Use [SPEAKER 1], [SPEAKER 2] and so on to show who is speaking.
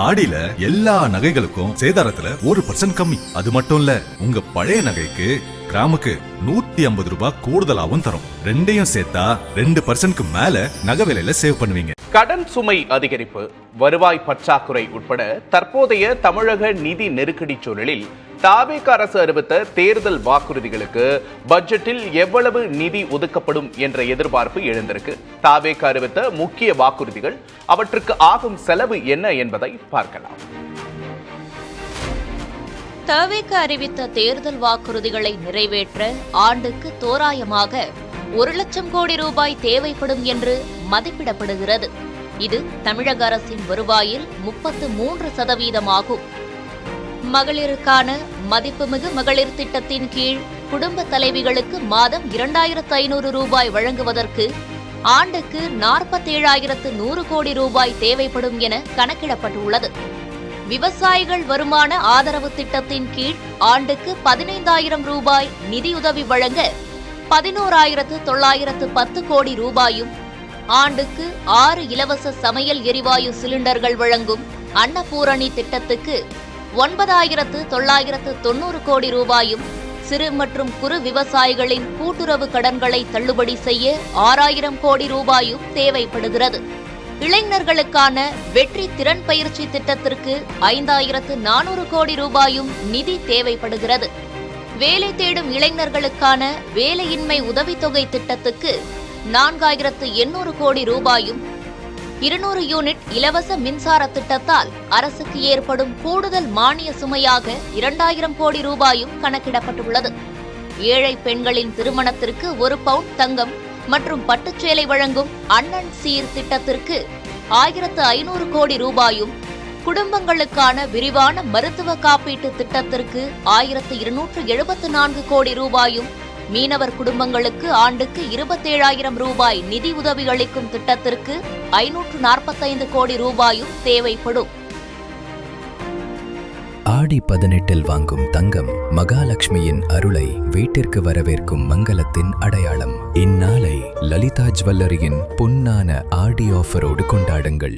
[SPEAKER 1] ஆடியில எல்லா நகைகளுக்கும் சேதாரத்துல 1% கம்மி. அது மட்டும் இல்ல, உங்க பழைய நகைக்கு கிராமுக்கு 150 ரூபாய் கூடுதலாவும் தரும். ரெண்டையும் சேர்த்தா 2% மேல நகை விலையில சேவ் பண்ணுவீங்க.
[SPEAKER 2] கடன் சுமை அதிகரிப்பு, வருவாய் பற்றாக்குறை உட்பட தற்போதைய தமிழக நிதி நெருக்கடி சூழலில் தாவேக அரசு அறிவித்த தேர்தல் வாக்குறுதிகளுக்கு பட்ஜெட்டில் எவ்வளவு நிதி ஒதுக்கப்படும் என்ற எதிர்பார்ப்பு எழுந்திருக்கு. தாவேக அறிவித்த முக்கிய வாக்குறுதிகள், அவற்றுக்கு ஆகும் செலவு என்ன என்பதை பார்க்கலாம்.
[SPEAKER 3] தாவேக அறிவித்த தேர்தல் வாக்குறுதிகளை நிறைவேற்ற ஆண்டுக்கு தோராயமாக 1,00,000 கோடி ரூபாய் தேவைப்படும் என்று மதிப்பிடப்படுகிறது. இது தமிழக அரசின் வருவாயில் 33% ஆகும். மகளிருக்கான மதிப்புமிகு மகளிர் திட்டத்தின் கீழ் குடும்ப தலைவிகளுக்கு மாதம் 2,500 ரூபாய் வழங்குவதற்கு ஆண்டுக்கு 47,100 கோடி ரூபாய் தேவைப்படும் என கணக்கிடப்பட்டுள்ளது. விவசாயிகள் வருமான ஆதரவு திட்டத்தின் கீழ் ஆண்டுக்கு 15,000 ரூபாய் நிதியுதவி வழங்க 11,910 கோடி ரூபாயும், ஆண்டுக்கு 6 இலவச சமையல் எரிவாயு சிலிண்டர்கள் வழங்கும் அன்னபூரணி திட்டத்துக்கு 9,990 கோடி ரூபாயும், சிறு மற்றும் குறு விவசாயிகளின் கூட்டுறவு கடன்களை தள்ளுபடி செய்ய 6,000 கோடி ரூபாயும் தேவைப்படுகிறது. இளைஞர்களுக்கான வெற்றி திறன் பயிற்சி திட்டத்திற்கு 5,400 கோடி ரூபாயும் நிதி தேவைப்படுகிறது. வேலை தேடும் இளைஞர்களுக்கான வேலையின்மை உதவித்தொகை திட்டத்துக்கு 4,800 கோடி ரூபாயும், 200 யூனிட் இலவச மின்சார திட்டத்தால் அரசுக்கு ஏற்படும் கூடுதல் மானிய சுமையாக 2,000 கோடி ரூபாயும் கணக்கிடப்பட்டுள்ளது. ஏழை பெண்களின் திருமணத்திற்கு 1 பவுண்ட் தங்கம் மற்றும் பட்டுச்சேலை வழங்கும் அண்ணன் சீர் திட்டத்திற்கு 1,500 கோடி ரூபாயும், குடும்பங்களுக்கான விரிவான மருத்துவ காப்பீட்டு திட்டத்திற்கு 1,274 கோடி ரூபாயும், மீனவர் குடும்பங்களுக்கு ஆண்டுக்கு 27,000 ரூபாய் நிதி உதவி அளிக்கும் திட்டத்திற்கு 545 கோடி ரூபாயும் தேவைப்படும்.
[SPEAKER 4] ஆடி 18 வாங்கும் தங்கம் மகாலட்சுமியின் அருளை வீட்டிற்கு வரவேற்கும் மங்களத்தின் அடையாளம். இந்நாளை லலிதா ஜுவல்லரியின் பொன்னான ஆடி ஆஃபரோடு கொண்டாடுங்கள்.